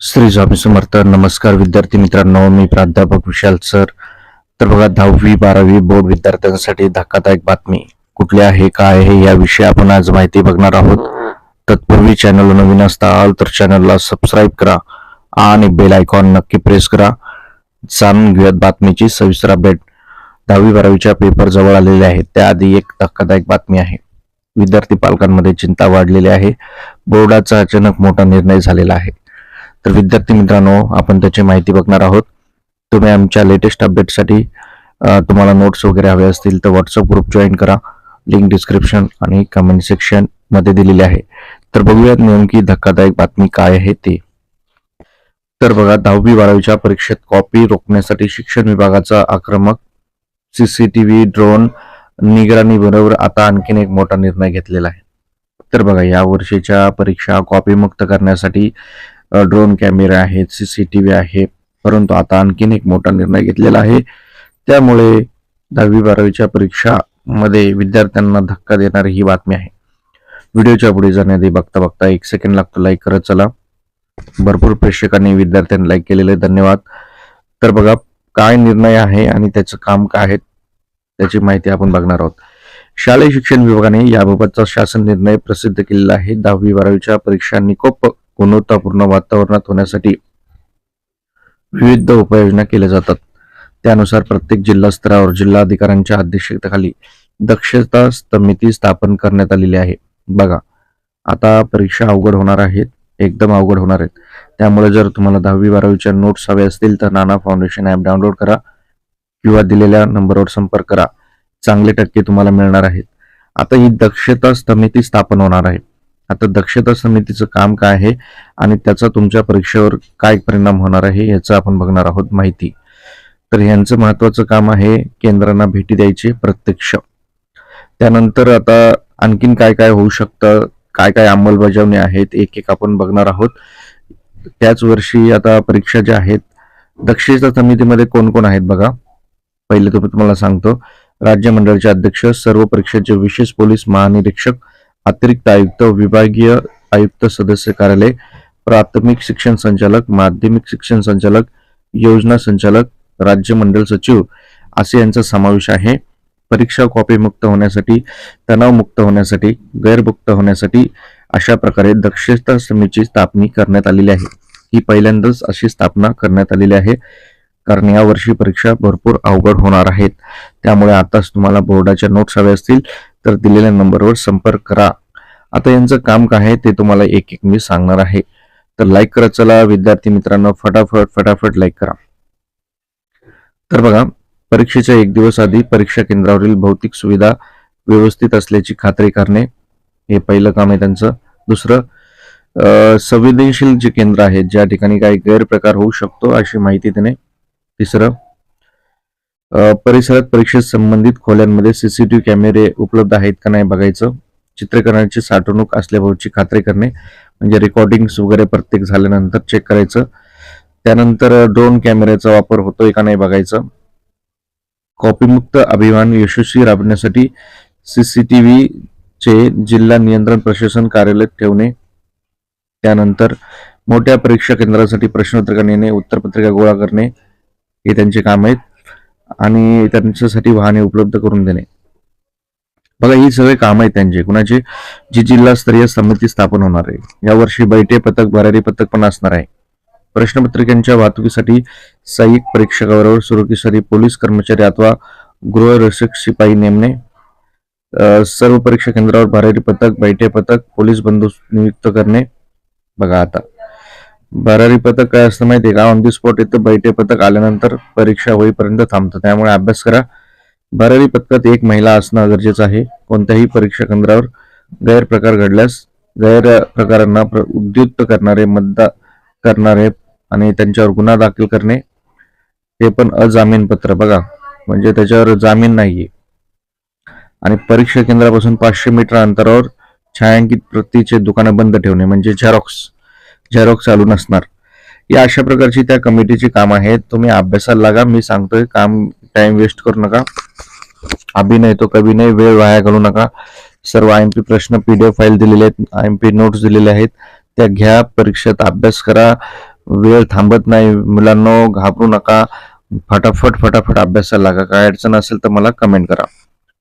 श्री स्वामी समर्थ. नमस्कार विद्यार्थी मित्रांनो, मी प्राध्यापक विशाल सर. तर बघा, 10वी-12वी बोर्ड विद्यार्थ्यांसाठी धक्कादायक बातमी कुठली आहे, काय आहे याविषयी आपण आज माहिती बघणार आहोत. तत्पूर्वी चॅनल नवीन असताल तर चॅनलला सबस्क्राईब करा आणि बेल आयकॉन नक्की प्रेस करा. जाणून घेऊयात बातमीची सविस्तर अपडेट. 10वी-12वीच्या पेपर जवळ आलेले आहेत, त्याआधी एक धक्कादायक बातमी आहे. विद्यार्थी पालकांमध्ये चिंता वाढलेली आहे. बोर्डाचा अचानक मोठा निर्णय झालेला आहे. तर विद्यार्थी मित्रांनो, आपण त्याची माहिती बघणार आहोत. तुम्ही आमच्या लेटेस्ट अपडेटसाठी तुम्हाला नोट्स वगैरे हवे असतील तर व्हॉट्सअप ग्रुप जॉईन करा. लिंक डिस्क्रिप्शन आणि कमेंट सेक्शन मध्ये दिलेली आहे. तर बघूयात नेमकी धक्कादायक बातमी काय आहे ते. तर बघा, 10वी-12वीच्या परीक्षेत कॉपी रोखण्यासाठी शिक्षण विभागाचा आक्रमक सीसीटीव्ही ड्रोन निगराणी बरोबर आता आणखीन एक मोठा निर्णय घेतलेला आहे. तर बघा, या वर्षीच्या परीक्षा कॉपी मुक्त करण्यासाठी ड्रोन कॅमेरे आहेत, सीसीटीव्ही आहे, परंतु आता आणखीन एक मोठा निर्णय घेतलेला आहे. त्यामुळे 10वी-12वीच्या परीक्षामध्ये विद्यार्थ्यांना धक्का देणारी ही बातमी आहे. व्हिडिओच्या पुढे जाण्याआधी बघता बघता 1 सेकंड लागतो, लाईक करत चला. भरपूर प्रेक्षकांनी विद्यार्थ्यांनी लाईक केलेले, धन्यवाद. तर बघा, काय निर्णय आहे आणि त्याचं काम काय आहे त्याची माहिती आपण बघणार आहोत. शालेय शिक्षण विभागाने याबाबतचा शासन निर्णय प्रसिद्ध केलेला आहे. 10वी-12वीच्या परीक्षा निकोप गुणवत्तापूर्ण वातावरणात होण्यासाठी विविध उपाययोजना केल्या जातात. त्यानुसार प्रत्येक जिल्हा स्तरावर जिल्हाधिकाऱ्यांच्या अध्यक्षतेखाली दक्षता समिती स्थापन करण्यात आलेली आहे. बघा, आता परीक्षा अवघड होणार आहेत, एकदम अवघड होणार आहेत. त्यामुळे जर तुम्हाला 10वी-12वीच्या नोट्स हवे असतील तर नाना फाउंडेशन ॲप डाउनलोड करा किंवा दिलेल्या नंबरवर संपर्क करा. चांगले टक्के तुम्हाला मिळणार आहेत. आता ही दक्षता समिती स्थापन होणार आहे. आता दक्षता समितीचं काम काय आहे आणि त्याचा तुमच्या परीक्षेवर काय परिणाम होणार आहे याचं आपण बघणार आहोत माहिती. तर यांचं महत्वाचं काम आहे केंद्रांना भेटी द्यायची प्रत्यक्ष. त्यानंतर आता आणखीन काय काय होऊ शकतं, काय काय अंमलबजावणी आहेत, एक एक आपण बघणार आहोत. त्याच वर्षी आता परीक्षा ज्या आहेत, दक्षता समितीमध्ये कोण कोण आहेत बघा. पहिले तुम्हाला सांगतो. राज्य मंडळाचे अध्यक्ष, सर्व परीक्षेचे विशेष पोलीस महानिरीक्षक, अतिरिक्त आयुक्त, विभागीय आयुक्त, सदस्य कार्यालय, प्राथमिक शिक्षण संचालक, माध्यमिक शिक्षण संचालक, योजना संचालक, राज्य मंडळ सचिव असे यांचा समावेश आहे. परीक्षा कॉपी मुक्त होण्यासाठी, तणाव मुक्त होण्यासाठी, गैरमुक्त होण्यासाठी अशा प्रकारे दक्षता समितीची स्थापना करण्यात आलेली आहे. ही पहिल्यांदाच अशी स्थापना करण्यात आलेली आहे, कारण या वर्षी परीक्षा भरपूर अवघड होणार आहेत. त्यामुळे आताच तुम्हाला बोर्डाच्या नोट्स हवे असतील तर दिलेल्या नंबरवर संपर्क करा. आता यांचं काम काय आहे ते तुम्हाला एक एक मी सांगणार आहे. तर लाईक करत चला विद्यार्थी मित्रांनो, फटाफट लाईक करा. तर बघा, परीक्षेच्या 1 दिवस आधी परीक्षा केंद्रावरील भौतिक सुविधा व्यवस्थित असल्याची खात्री करणे, हे पहिलं काम आहे त्यांचं. दुसरं, संवेदनशील जे केंद्र आहेत ज्या ठिकाणी काही गैरप्रकार होऊ शकतो अशी माहिती देणे. तिसरं, परिसरात परीक्षेत संबंधित खोल्यांमध्ये सीसीटीव्ही कॅमेरे उपलब्ध आहेत का नाही बघायचं. चित्रीकरणाची साठवणूक असल्याबाबतची खात्री करणे, म्हणजे रेकॉर्डिंग्स वगैरे प्रत्येक झाल्यानंतर चेक करायचं. त्यानंतर ड्रोन कॅमेऱ्याचा वापर होतोय का नाही बघायचं. कॉपीमुक्त अभियान यशस्वी राबवण्यासाठी सीसीटीव्ही चे जिल्हा नियंत्रण प्रशासन कार्यालयात ठेवणे. त्यानंतर मोठ्या परीक्षा केंद्रासाठी प्रश्नपत्रिका नेणे, उत्तरपत्रिका गोळा करणे हे त्यांचे काम आहेत. आणि त्यांच्यासाठी वाहने उपलब्ध करून देणे. बघा, ही सगळे काम आहेत त्यांचे. कुणाचे? जी जिल्हास्तरीय समिती स्थापन होणार आहे. यावर्षी बैठे पथक, भरारी पथक पण असणार आहे. प्रश्नपत्रिकांच्या वाहतुकीसाठी सहाय्यक परीक्षकाबरोबर सुरक्षेसाठी पोलीस कर्मचारी अथवा गृहरक्षक शिपाई नेमणे. सर्व परीक्षा केंद्रावर भरारी पथक, बैठे पथक, पोलीस बंदोबस्त नियुक्त करणे. बघा, आता भरारी पथक काय असतं माहितीये का? ऑन दी स्पॉट येतं. बैठे पथक आल्यानंतर परीक्षा होईपर्यंत थांबतं. त्यामुळे अभ्यास करा. भरारी पथकात एक महिला असणं गरजेचं आहे. कोणत्याही परीक्षा केंद्रावर गैरप्रकार घडल्यास गैरप्रकारांना उद्युक्त करणारे, मद्दा करणारे आणि त्यांच्यावर गुन्हा दाखल करणे, ते पण अजामीन पत्र. बघा, म्हणजे त्याच्यावर जामीन नाहीये. आणि परीक्षा केंद्रापासून 500 मीटर अंतरावर छायांकित प्रतीचे दुकानं बंद ठेवणे, म्हणजे झेरॉक्स चालू नसणार. या अशा प्रकारची त्या कमिटीची काम आहेत. तुम्ही अभ्यासाला लागा. मी सांगतोय, टाइम वेस्ट करू नका. अभि नाही तो कभी नाही, वेळ वाया घालू नका. सर्व IMP प्रश्न PDF फाईल दिलेले आहेत, IMP नोट्स दिलेले आहेत, त्या घ्या, परीक्षेत अभ्यास करा. वेळ थांबत नाही. मुलांनो, घाबरू नका, फटाफट अभ्यासाला लागा. काय अडचण असेल तर मला कमेंट करा.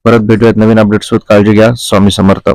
परत भेटूयात नवीन अपडेट्स सोबत. काळजी घ्या. स्वामी समर्थ.